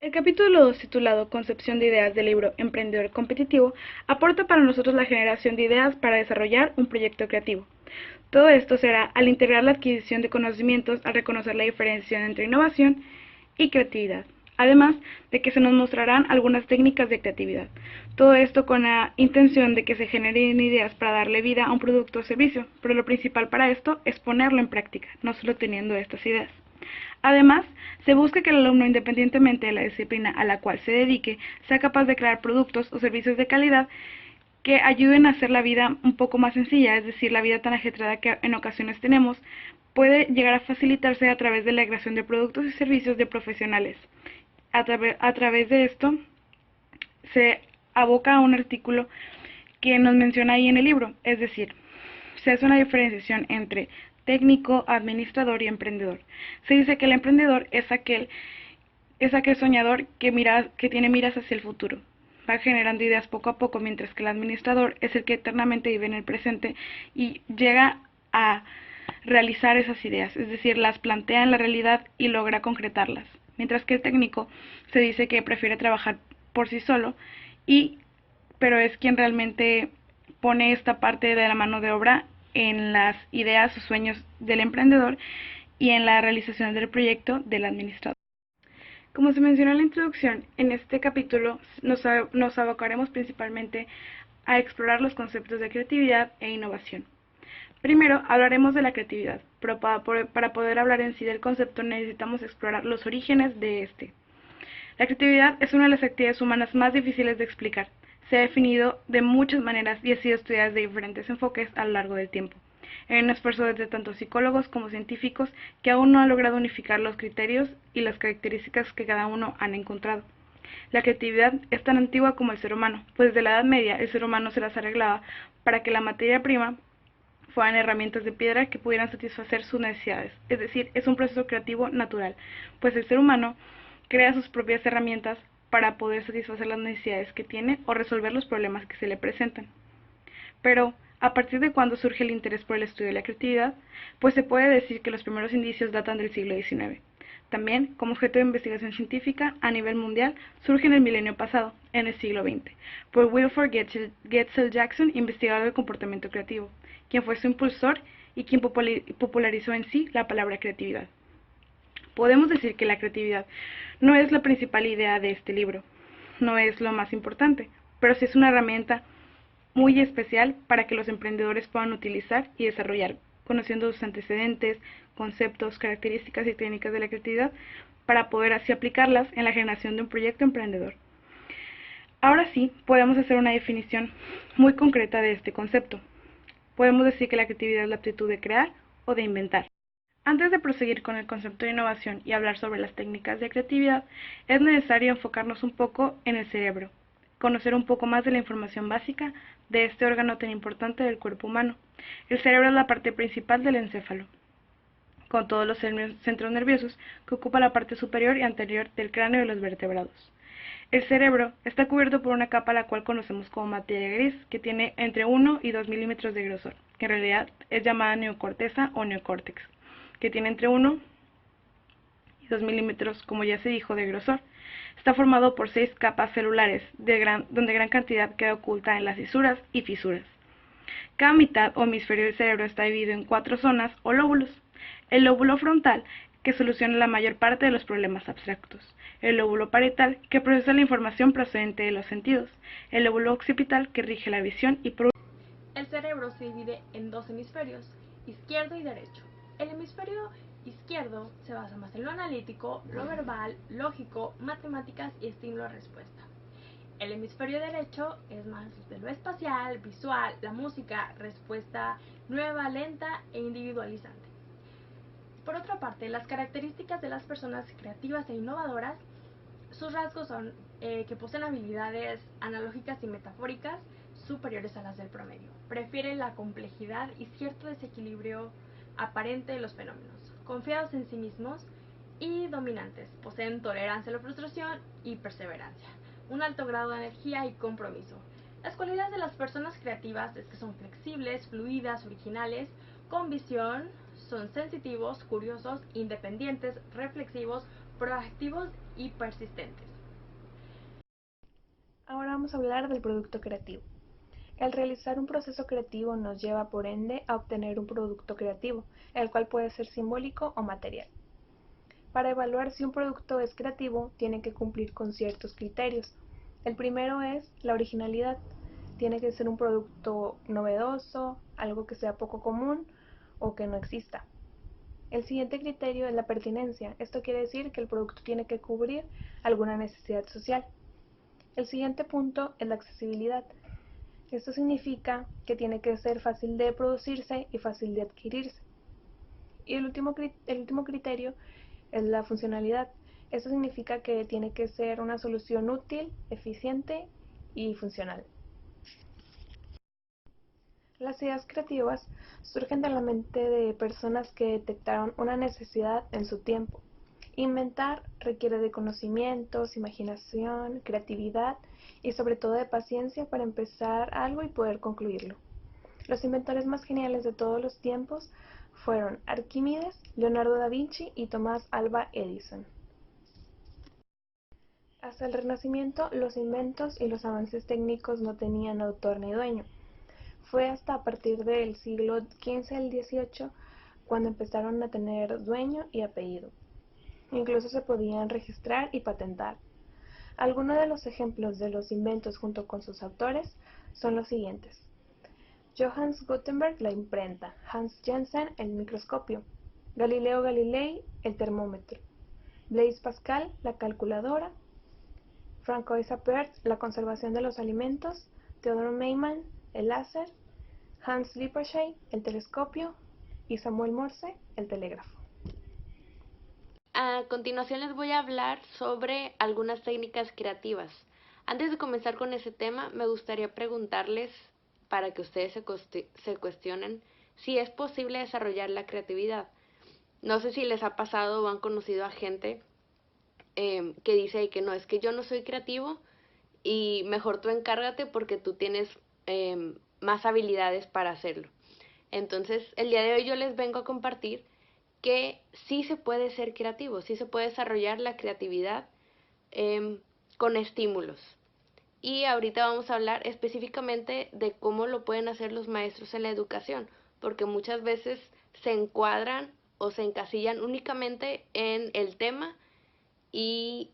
El capítulo 2, titulado Concepción de ideas del libro Emprendedor competitivo, aporta para nosotros la generación de ideas para desarrollar un proyecto creativo. Todo esto será al integrar la adquisición de conocimientos, al reconocer la diferencia entre innovación y creatividad, además de que se nos mostrarán algunas técnicas de creatividad. Todo esto con la intención de que se generen ideas para darle vida a un producto o servicio, pero lo principal para esto es ponerlo en práctica, no solo teniendo estas ideas. Además, se busca que el alumno, independientemente de la disciplina a la cual se dedique, sea capaz de crear productos o servicios de calidad que ayuden a hacer la vida un poco más sencilla, es decir, la vida tan ajetreada que en ocasiones tenemos, puede llegar a facilitarse a través de la creación de productos y servicios de profesionales. A través de esto se aboca a un artículo que nos menciona ahí en el libro, es decir, se hace una diferenciación entre técnico, administrador y emprendedor. Se dice que el emprendedor es aquel soñador que tiene miras hacia el futuro. Va generando ideas poco a poco, mientras que el administrador es el que eternamente vive en el presente y llega a realizar esas ideas, es decir, las plantea en la realidad y logra concretarlas. Mientras que el técnico se dice que prefiere trabajar por sí solo, y, pero es quien realmente pone esta parte de la mano de obra en las ideas o sueños del emprendedor y en la realización del proyecto del administrador. Como se mencionó en la introducción, en este capítulo nos abocaremos principalmente a explorar los conceptos de creatividad e innovación. Primero hablaremos de la creatividad, pero para poder hablar en sí del concepto necesitamos explorar los orígenes de este. La creatividad es una de las actividades humanas más difíciles de explicar. Se ha definido de muchas maneras y ha sido estudiada de diferentes enfoques a lo largo del tiempo. En un esfuerzo de tanto psicólogos como científicos que aún no han logrado unificar los criterios y las características que cada uno han encontrado. La creatividad es tan antigua como el ser humano, pues desde la Edad Media el ser humano se las arreglaba para que la materia prima fueran herramientas de piedra que pudieran satisfacer sus necesidades. Es decir, es un proceso creativo natural, pues el ser humano crea sus propias herramientas para poder satisfacer las necesidades que tiene o resolver los problemas que se le presentan. Pero, ¿a partir de cuándo surge el interés por el estudio de la creatividad? Pues se puede decir que los primeros indicios datan del siglo XIX. También, como objeto de investigación científica a nivel mundial, surge en el milenio pasado, en el siglo XX, por Wilford Getzel Jackson, investigador del comportamiento creativo, quien fue su impulsor y quien popularizó en sí la palabra creatividad. Podemos decir que la creatividad no es la principal idea de este libro, no es lo más importante, pero sí es una herramienta muy especial para que los emprendedores puedan utilizar y desarrollar, conociendo sus antecedentes, conceptos, características y técnicas de la creatividad, para poder así aplicarlas en la generación de un proyecto emprendedor. Ahora sí, podemos hacer una definición muy concreta de este concepto. Podemos decir que la creatividad es la aptitud de crear o de inventar. Antes de proseguir con el concepto de innovación y hablar sobre las técnicas de creatividad, es necesario enfocarnos un poco en el cerebro, conocer un poco más de la información básica de este órgano tan importante del cuerpo humano. El cerebro es la parte principal del encéfalo, con todos los centros nerviosos que ocupa la parte superior y anterior del cráneo de los vertebrados. El cerebro está cubierto por una capa la cual conocemos como materia gris, que tiene entre 1 y 2 milímetros de grosor, que en realidad es llamada neocorteza o neocórtex, que tiene entre 1 y 2 milímetros, como ya se dijo, de grosor. Está formado por 6 capas celulares, donde gran cantidad queda oculta en las lisuras y fisuras. Cada mitad o hemisferio del cerebro está dividido en 4 zonas o lóbulos. El lóbulo frontal, que soluciona la mayor parte de los problemas abstractos. El lóbulo parietal, que procesa la información procedente de los sentidos. El lóbulo occipital, que rige la visión y por El cerebro se divide en dos hemisferios, izquierdo y derecho. El hemisferio izquierdo se basa más en lo analítico, lo verbal, lógico, matemáticas y estímulo-respuesta. El hemisferio derecho es más de lo espacial, visual, la música, respuesta nueva, lenta e individualizante. Por otra parte, las características de las personas creativas e innovadoras, sus rasgos son que poseen habilidades analógicas y metafóricas superiores a las del promedio. Prefieren la complejidad y cierto desequilibrio aparente de los fenómenos. Confiados en sí mismos y dominantes. Poseen tolerancia a la frustración y perseverancia. Un alto grado de energía y compromiso. Las cualidades de las personas creativas es que son flexibles, fluidas, originales, con visión, son sensitivos, curiosos, independientes, reflexivos, proactivos y persistentes. Ahora vamos a hablar del producto creativo. El realizar un proceso creativo nos lleva, por ende, a obtener un producto creativo, el cual puede ser simbólico o material. Para evaluar si un producto es creativo, tiene que cumplir con ciertos criterios. El primero es la originalidad. Tiene que ser un producto novedoso, algo que sea poco común o que no exista. El siguiente criterio es la pertinencia. Esto quiere decir que el producto tiene que cubrir alguna necesidad social. El siguiente punto es la accesibilidad. Esto significa que tiene que ser fácil de producirse y fácil de adquirirse. Y el último criterio es la funcionalidad. Esto significa que tiene que ser una solución útil, eficiente y funcional. Las ideas creativas surgen de la mente de personas que detectaron una necesidad en su tiempo. Inventar requiere de conocimientos, imaginación, creatividad y sobre todo de paciencia para empezar algo y poder concluirlo. Los inventores más geniales de todos los tiempos fueron Arquímedes, Leonardo da Vinci y Tomás Alva Edison. Hasta el Renacimiento, los inventos y los avances técnicos no tenían autor ni dueño. Fue hasta a partir del siglo XV al XVIII cuando empezaron a tener dueño y apellido. Incluso se podían registrar y patentar. Algunos de los ejemplos de los inventos junto con sus autores son los siguientes: Johannes Gutenberg, la imprenta; Hans Janssen, el microscopio; Galileo Galilei, el termómetro; Blaise Pascal, la calculadora; Francois Appert, la conservación de los alimentos; Theodor Maiman, el láser; Hans Lippershey, el telescopio; y Samuel Morse, el telégrafo. A continuación les voy a hablar sobre algunas técnicas creativas. Antes de comenzar con ese tema, me gustaría preguntarles, para que ustedes se cuestionen, si es posible desarrollar la creatividad. No sé si les ha pasado o han conocido a gente que dice que no, es que yo no soy creativo y mejor tú encárgate porque tú tienes más habilidades para hacerlo. Entonces, el día de hoy yo les vengo a compartir que sí se puede ser creativo, sí se puede desarrollar la creatividad con estímulos. Y ahorita vamos a hablar específicamente de cómo lo pueden hacer los maestros en la educación, porque muchas veces se encuadran o se encasillan únicamente en el tema y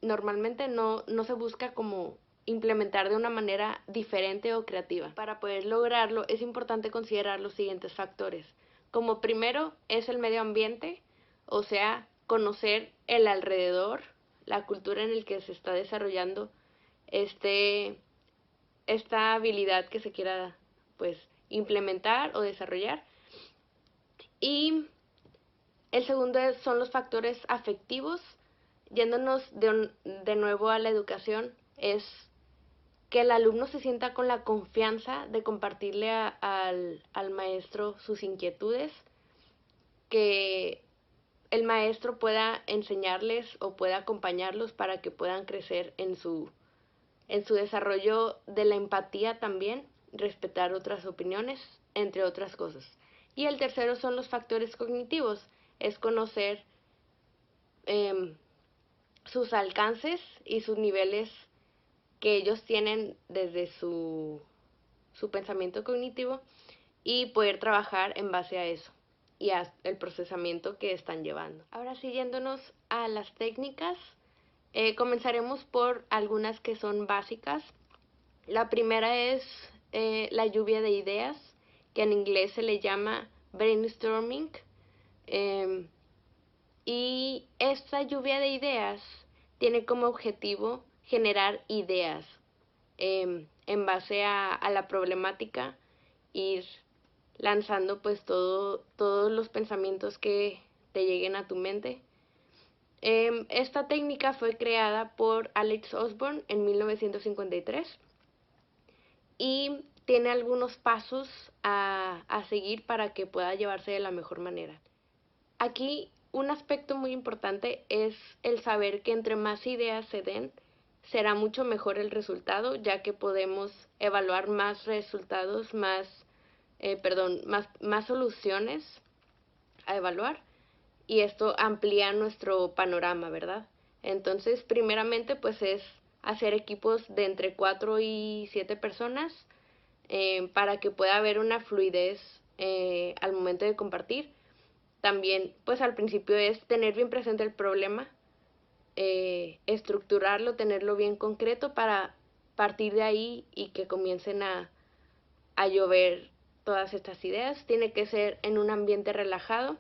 normalmente no se busca como implementar de una manera diferente o creativa. Para poder lograrlo es importante considerar los siguientes factores. Como primero es el medio ambiente, o sea, conocer el alrededor, la cultura en la que se está desarrollando esta habilidad que se quiera pues implementar o desarrollar. Y el segundo son los factores afectivos. Yéndonos de nuevo a la educación, es que el alumno se sienta con la confianza de compartirle al maestro sus inquietudes, que el maestro pueda enseñarles o pueda acompañarlos para que puedan crecer en su desarrollo de la empatía también, respetar otras opiniones, entre otras cosas. Y el tercero son los factores cognitivos, es conocer sus alcances y sus niveles que ellos tienen desde su pensamiento cognitivo y poder trabajar en base a eso y al procesamiento que están llevando. Ahora siguiéndonos a las técnicas, comenzaremos por algunas que son básicas. La primera es la lluvia de ideas, que en inglés se le llama brainstorming. Y esta lluvia de ideas tiene como objetivo generar ideas en base a la problemática, ir lanzando pues todos los pensamientos que te lleguen a tu mente. Esta técnica fue creada por Alex Osborne en 1953 y tiene algunos pasos a seguir para que pueda llevarse de la mejor manera. Aquí un aspecto muy importante es el saber que entre más ideas se den, será mucho mejor el resultado, ya que podemos evaluar más resultados, más soluciones a evaluar esto amplía nuestro panorama, ¿verdad? Entonces, primeramente, pues es hacer equipos de entre 4 y 7 personas para que pueda haber una fluidez al momento de compartir. También, pues al principio es tener bien presente el problema, estructurarlo, tenerlo bien concreto para partir de ahí y que comiencen a llover todas estas ideas. Tiene que ser en un ambiente relajado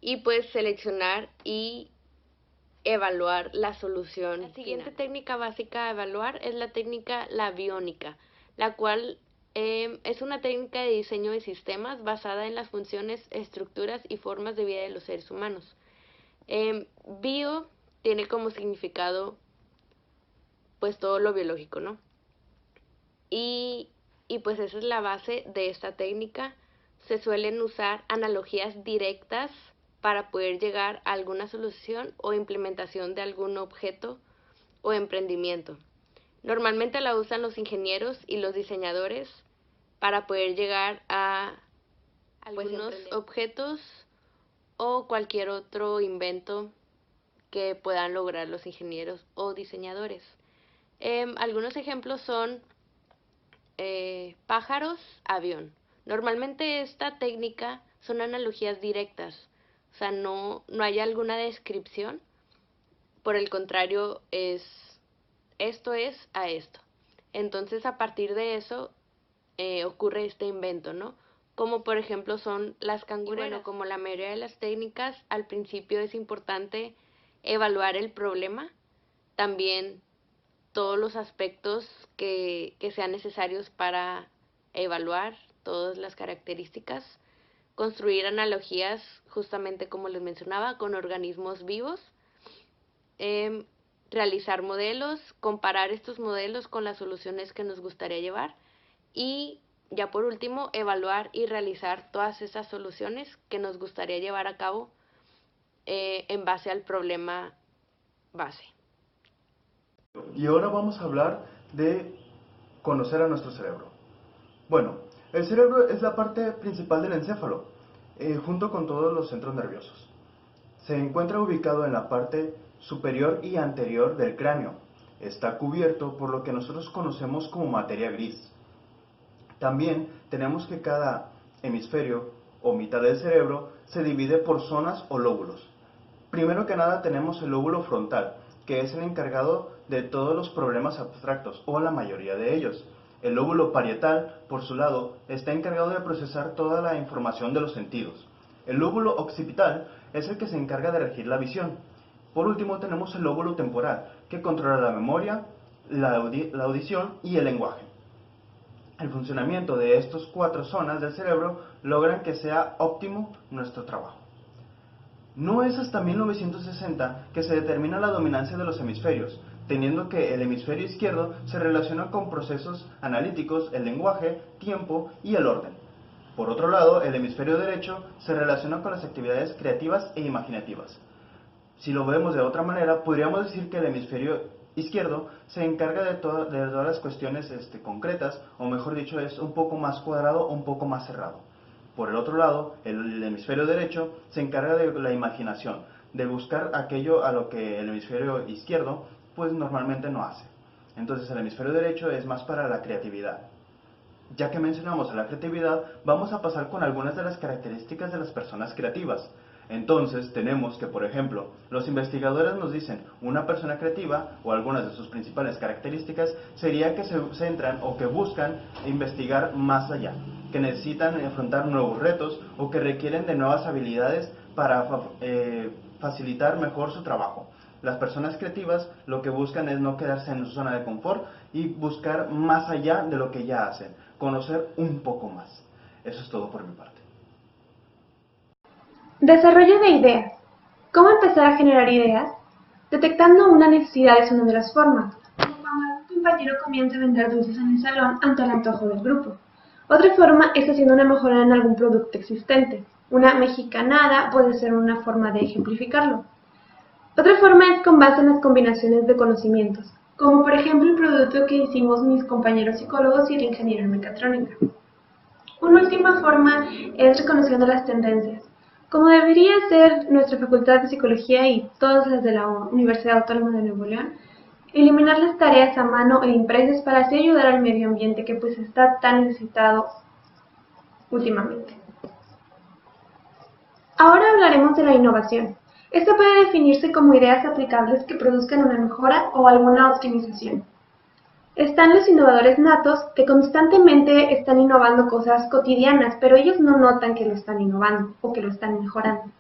y pues seleccionar y evaluar la solución. La siguiente técnica básica a evaluar es la técnica la biónica, la cual es una técnica de diseño de sistemas basada en las funciones, estructuras y formas de vida de los seres humanos. Bio tiene como significado pues todo lo biológico, ¿no? Y pues esa es la base de esta técnica. Se suelen usar analogías directas para poder llegar a alguna solución o implementación de algún objeto o emprendimiento. Normalmente la usan los ingenieros y los diseñadores para poder llegar a algunos objetos o cualquier otro invento que puedan lograr los ingenieros o diseñadores. Algunos ejemplos son pájaros, avión. Normalmente esta técnica son analogías directas, o sea, no hay alguna descripción, por el contrario, esto es a esto. Entonces, a partir de eso ocurre este invento, ¿no? Como por ejemplo son las cangureras. Y bueno, como la mayoría de las técnicas, al principio es importante evaluar el problema, también todos los aspectos que sean necesarios para evaluar todas las características, construir analogías, justamente como les mencionaba, con organismos vivos, realizar modelos, comparar estos modelos con las soluciones que nos gustaría llevar y ya por último evaluar y realizar todas esas soluciones que nos gustaría llevar a cabo en base al problema base. Y ahora vamos a hablar de conocer a nuestro cerebro. Bueno, el cerebro es la parte principal del encéfalo, junto con todos los centros nerviosos. Se encuentra ubicado en la parte superior y anterior del cráneo. Está cubierto por lo que nosotros conocemos como materia gris. También tenemos que cada hemisferio o mitad del cerebro se divide por zonas o lóbulos. Primero que nada tenemos el lóbulo frontal, que es el encargado de todos los problemas abstractos, o la mayoría de ellos. El lóbulo parietal, por su lado, está encargado de procesar toda la información de los sentidos. El lóbulo occipital es el que se encarga de regir la visión. Por último tenemos el lóbulo temporal, que controla la memoria, la audición y el lenguaje. El funcionamiento de estas 4 zonas del cerebro logran que sea óptimo nuestro trabajo. No es hasta 1960 que se determina la dominancia de los hemisferios, teniendo que el hemisferio izquierdo se relaciona con procesos analíticos, el lenguaje, tiempo y el orden. Por otro lado, el hemisferio derecho se relaciona con las actividades creativas e imaginativas. Si lo vemos de otra manera, podríamos decir que el hemisferio izquierdo se encarga de todas las cuestiones concretas, o mejor dicho, es un poco más cuadrado o un poco más cerrado. Por el otro lado, el hemisferio derecho se encarga de la imaginación, de buscar aquello a lo que el hemisferio izquierdo pues normalmente no hace. Entonces el hemisferio derecho es más para la creatividad. Ya que mencionamos a la creatividad, vamos a pasar con algunas de las características de las personas creativas. Entonces tenemos que, por ejemplo, los investigadores nos dicen una persona creativa, o algunas de sus principales características, sería que se centran o que buscan investigar más allá, que necesitan enfrentar nuevos retos o que requieren de nuevas habilidades para facilitar mejor su trabajo. Las personas creativas lo que buscan es no quedarse en su zona de confort y buscar más allá de lo que ya hacen, conocer un poco más. Eso es todo por mi parte. Desarrollo de ideas. ¿Cómo empezar a generar ideas? Detectando una necesidad es una de las formas, como cuando un compañero comienza a vender dulces en el salón ante el antojo del grupo. Otra forma es haciendo una mejora en algún producto existente. Una mexicanada puede ser una forma de ejemplificarlo. Otra forma es con base en las combinaciones de conocimientos, como por ejemplo el producto que hicimos mis compañeros psicólogos y el ingeniero en mecatrónica. Una última forma es reconociendo las tendencias. Como debería ser nuestra Facultad de Psicología y todas las de la Universidad Autónoma de Nuevo León, eliminar las tareas a mano e impresas para así ayudar al medio ambiente que pues está tan necesitado últimamente. Ahora hablaremos de la innovación. Esta puede definirse como ideas aplicables que produzcan una mejora o alguna optimización. Están los innovadores natos que constantemente están innovando cosas cotidianas, pero ellos no notan que lo están innovando o que lo están mejorando.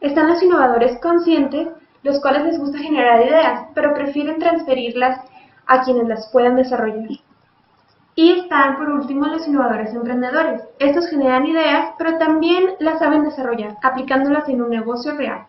Están los innovadores conscientes, los cuales les gusta generar ideas, pero prefieren transferirlas a quienes las puedan desarrollar. Y están, por último, los innovadores emprendedores. Estos generan ideas, pero también las saben desarrollar, aplicándolas en un negocio real.